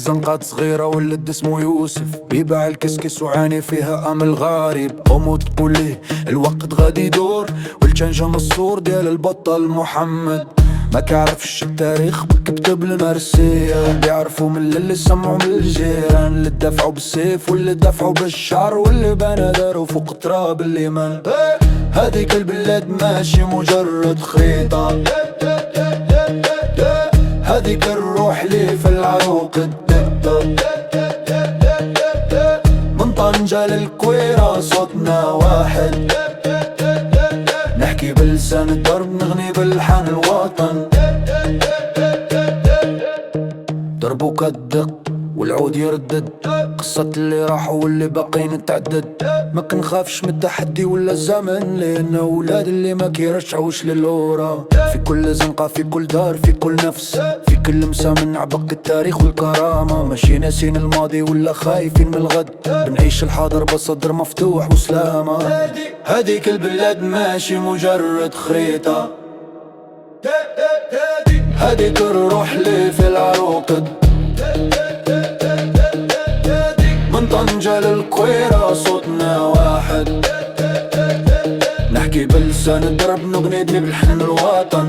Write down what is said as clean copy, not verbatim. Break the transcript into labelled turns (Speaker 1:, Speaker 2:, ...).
Speaker 1: الزنقات صغيرة ولد اسمه يوسف بيباع الكسكس وعاني فيها امل غريب. امه تقول ليه الوقت غادي يدور والجنجة الصور ديال البطل محمد. ما كعرفش التاريخ بكتب المرسية، بيعرفوا من اللي سمعوا من الجيران، اللي دافعوا بالسيف واللي دافعوا بالشعر واللي بنا داروا فوق تراب الليمان. هذيك البلاد ماشي مجرد خريطة، هذيك الروح لي في العروق الدقة. من طنجة للكويرة صوتنا واحد، نحكي بلسان الدرب نغني بلحن الوطن. دربو كالدق والعود يردد، قصة اللي راحوا واللي باقين تعدد. ما كنخافش من التحدي ولا الزمن، لأن ولاد اللي ما كيرجعوش للورا. في كل زنقة في كل دار في كل نفس، في كل مسا من عبق التاريخ والكرامة. ماشي ناسين الماضي ولا خايفين من الغد، بنعيش الحاضر بصدر مفتوح وسلامة. هذيك البلاد ماشي مجرد خريطة، هذيك الروح اللي في العروق. من طنجة للكويرة صوتنا واحد، نحكي بلسان الدرب نغني بلحن الوطن.